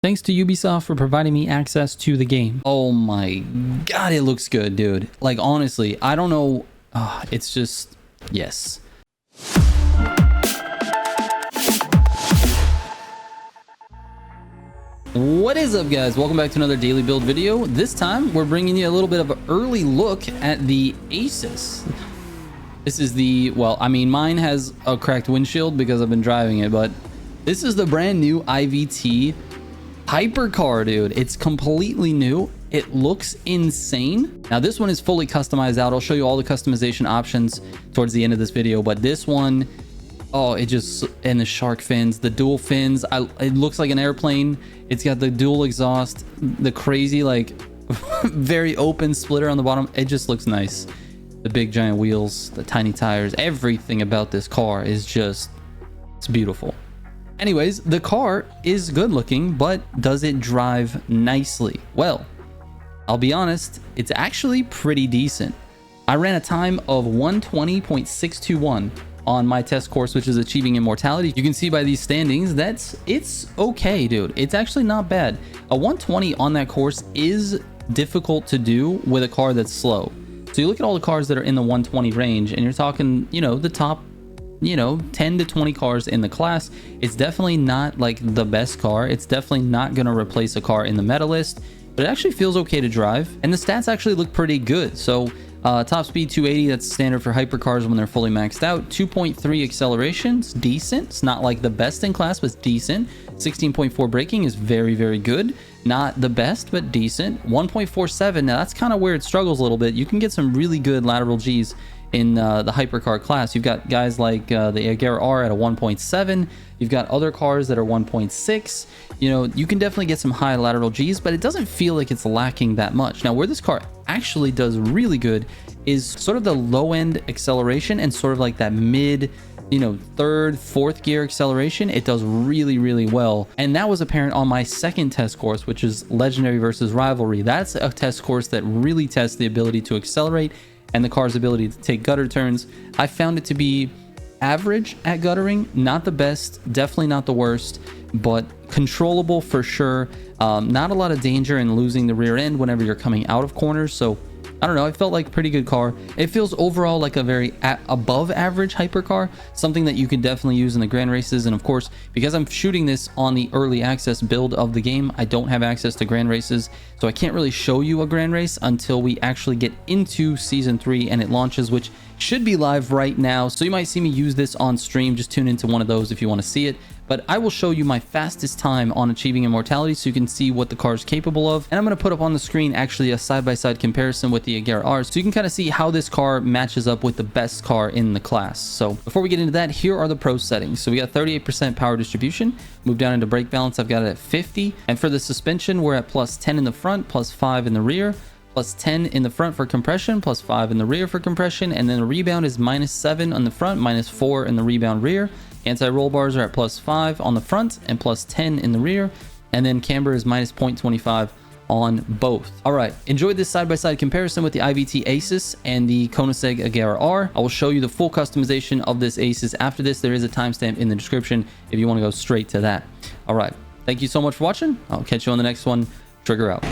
Thanks to Ubisoft for providing me access to the game. Oh my god, it looks good, dude. Like, honestly, I don't know. It's just, yes. What is up, guys? Welcome back to another daily build video. This time, we're bringing you a little bit of an early look at the AEZUS. This is the, well, I mean, mine has a cracked windshield because I've been driving it, but this is the brand new IVT hypercar, dude. It's completely new. It looks insane. Now this one is fully customized out. I'll show you all the customization options towards the end of this video, but this one, oh, it just, and the shark fins, the dual fins, it looks like an airplane. It's got the dual exhaust, the crazy, like, very open splitter on the bottom. It just looks nice. The big giant wheels, the tiny tires, everything about this car is just, it's beautiful. Anyways, the car is good looking, but does it drive nicely? Well, I'll be honest, it's actually pretty decent. I ran a time of 120.621 on my test course, which is achieving immortality. You can see by these standings it's okay, dude. It's actually not bad. A 120 on that course is difficult to do with a car that's slow. So you look at all the cars that are in the 120 range, and you're talking, you know, the top, you know, 10 to 20 cars in the class. It's definitely not like the best car. It's definitely not going to replace a car in the meta list, but it actually feels okay to drive, and the stats actually look pretty good. So top speed 280, that's standard for hypercars when they're fully maxed out. 2.3 accelerations, decent. It's not like the best in class, but decent. 16.4 braking is very, very good. Not the best, but decent. 1.47, now that's kind of where it struggles a little bit. You can get some really good lateral Gs in the hypercar class. You've got guys like the Agera R at a 1.7. You've got other cars that are 1.6. You know, you can definitely get some high lateral Gs, but it doesn't feel like it's lacking that much. Now, where this car actually does really good is sort of the low end acceleration and sort of like that mid, you know, third, fourth gear acceleration. It does really, really well. And that was apparent on my second test course, which is Legendary versus Rivalry. That's a test course that really tests the ability to accelerate and the car's ability to take gutter turns. I found it to be average at guttering, not the best, definitely not the worst, but controllable for sure. Not a lot of danger in losing the rear end whenever you're coming out of corners. So I don't know, it felt like a pretty good car. It feels overall like a very above average hypercar, something that you can definitely use in the grand races. And of course, because I'm shooting this on the early access build of the game, I don't have access to grand races, so I can't really show you a grand race until we actually get into season 3 and it launches, which should be live right now. So you might see me use this on stream. Just tune into one of those if you want to see it. But I will show you my fastest time on achieving immortality so you can see what the car is capable of. And I'm going to put up on the screen actually a side-by-side comparison with the Agera R, so you can kind of see how this car matches up with the best car in the class. So before we get into that, here are the pro settings. So we got 38% power distribution. Move down into brake balance, I've got it at 50. And for the suspension, we're at plus 10 in the front, plus 5 in the rear. Plus 10 in the front for compression, plus 5 in the rear for compression, and then the rebound is minus 7 on the front, minus 4 in the rebound rear. Anti-roll bars are at plus 5 on the front and plus 10 in the rear, and then camber is minus 0.25 on both. All right, enjoyed this side-by-side comparison with the IVT AEZUS and the Koenigsegg Agera R. I will show you the full customization of this AEZUS after this. There is a timestamp in the description if you want to go straight to that. All right, thank you so much for watching. I'll catch you on the next one. Trigger out.